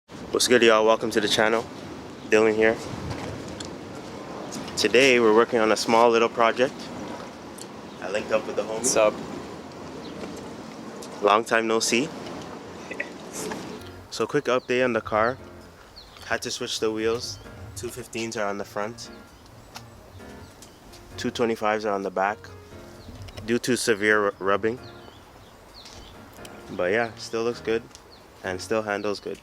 What's good, y'all? Welcome to the channel. Dylan here. Today we're working on a small little project. I linked up with the homie. What's up? Long time no see. So quick update on the car. Had to switch the wheels. 215s are on the front. 225s are on the back due to severe rubbing. But yeah, still looks good and still handles good.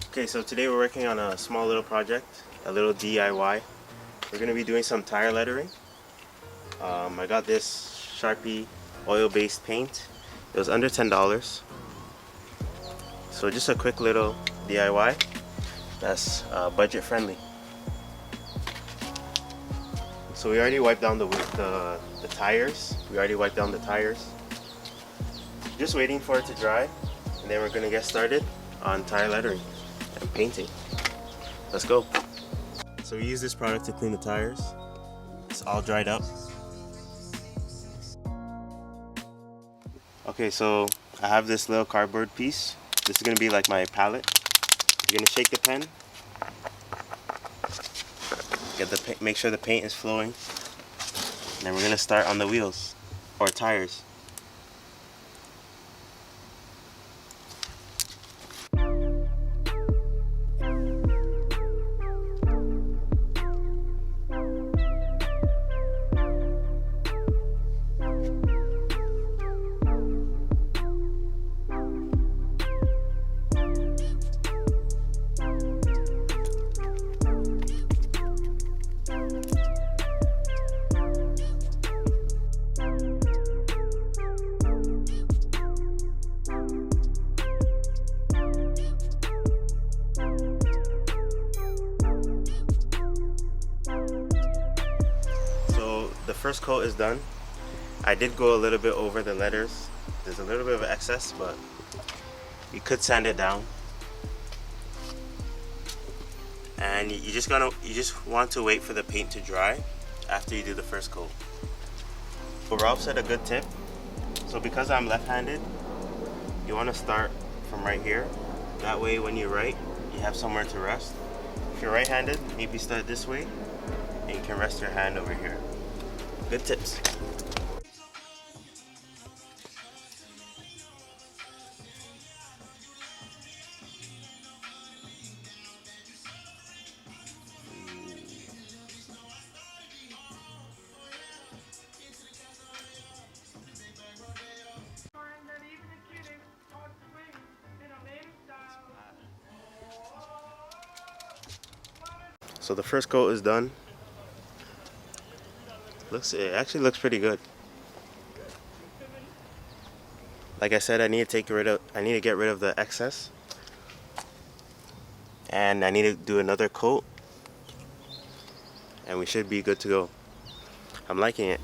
Okay, so today we're working on a small little project, a little DIY. We're going to be doing some tire lettering. I got this Sharpie oil-based paint. It was under $10. So just a quick little DIY that's budget friendly. So we already wiped down the tires. We already wiped down the tires. Just waiting for it to dry, and then we're going to get started on tire lettering and painting. Let's go. So we use this product to clean the tires. It's all dried up. Okay, so I have this little cardboard piece. This is gonna be like my palette. You're gonna shake the pen. Make sure the paint is flowing. And then we're gonna start on the wheels or tires. The first coat is done. I did go a little bit over the letters. There's a little bit of excess, but you could sand it down. And you just want to wait for the paint to dry after you do the first coat. But Ralph said a good tip. So because I'm left-handed, you want to start from right here. That way when you write, you have somewhere to rest. If you're right-handed, maybe start this way and you can rest your hand over here. Good tips. So the first coat is done. It actually looks pretty good. Like I said, I need to get rid of the excess, and I need to do another coat, and we should be good to go. I'm liking it.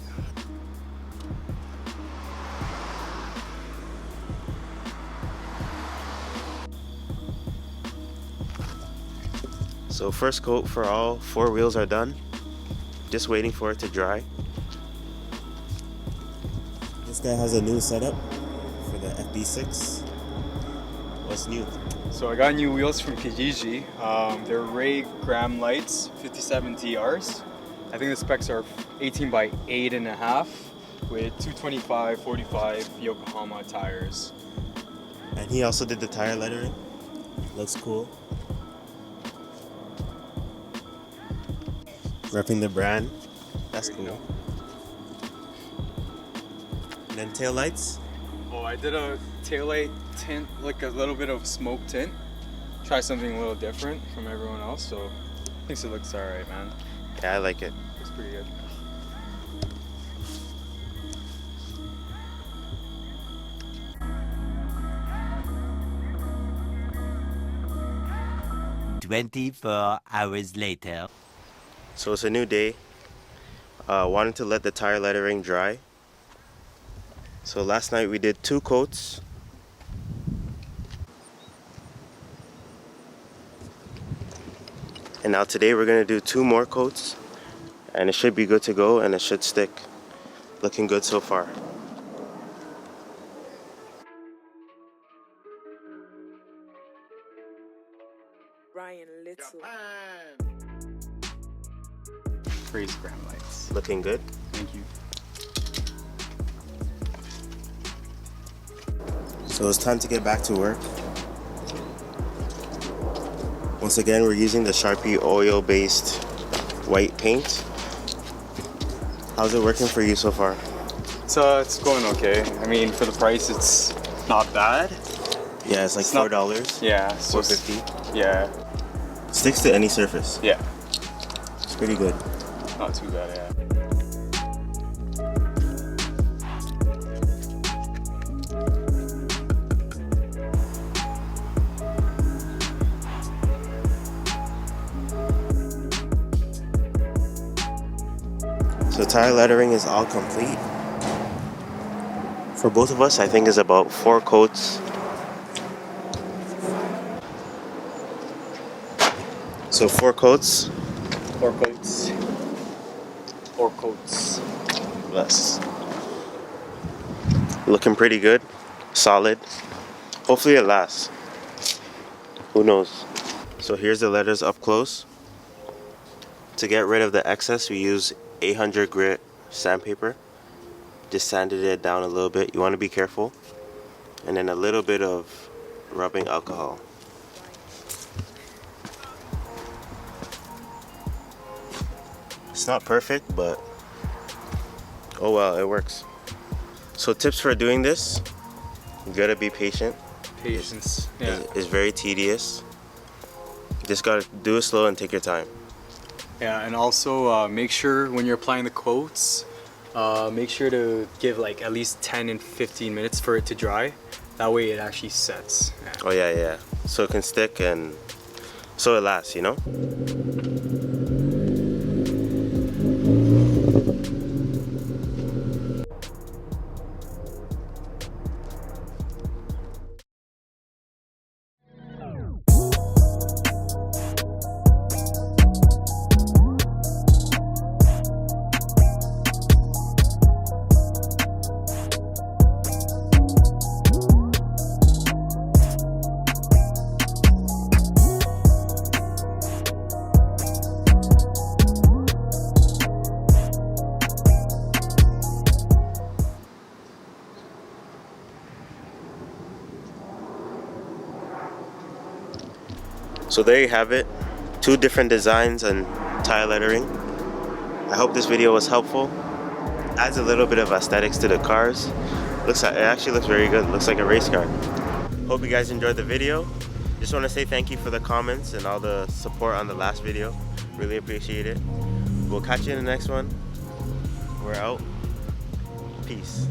So first coat for all 4 wheels are done. Just waiting for it to dry. This guy has a new setup for the FB6. What's new? So I got new wheels from Kijiji. They're Ray Graham lights, 57 TRs. I think the specs are 18 by 8.5 with 225/45 Yokohama tires. And he also did the tire lettering. Looks cool. Repping the brand. That's cool. And then tail lights. Oh, I did a taillight tint, like a little bit of smoke tint. Try something a little different from everyone else, so I think it looks alright, man. Yeah, I like it. Looks pretty good. "24 hours later." So it's a new day. Wanted to let the tire lettering dry. So last night we did 2 coats. And now today we're gonna do 2 more coats, and it should be good to go and it should stick. Looking good so far. Ryan Little. Raised gram lights. Looking good. Thank you. So it's time to get back to work. Once again, we're using the Sharpie oil-based white paint. How's it working for you so far? So it's going okay. I mean, for the price, it's not bad. Yeah, it's like $4. Yeah. So $4.50. yeah. Sticks to any surface. Yeah. It's pretty good. Not too bad, yeah. So tire lettering is all complete. For both of us, I think is about 4 coats. So 4 coats. 4 coats. 4 coats. Less. Looking pretty good. Solid. Hopefully it lasts. Who knows? So here's the letters up close. To get rid of the excess, we use 800 grit sandpaper. Just sanded it down a little bit. You want to be careful. And then a little bit of rubbing alcohol. It's not perfect, but oh well, it works. So tips for doing this: you gotta be patient. Patience. Yeah. It's very tedious. You just gotta do it slow and take your time. Yeah, and also make sure when you're applying the coats, make sure to give like at least 10 and 15 minutes for it to dry. That way it actually sets. Yeah. Oh yeah. So it can stick and so it lasts, you know? So there you have it, 2 different designs and tire lettering. I hope this video was helpful. Adds a little bit of aesthetics to the cars. It actually looks very good. Looks like a race car. Hope you guys enjoyed the video. Just want to say thank you for the comments and all the support on the last video. Really appreciate it. We'll catch you in the next one. We're out. Peace.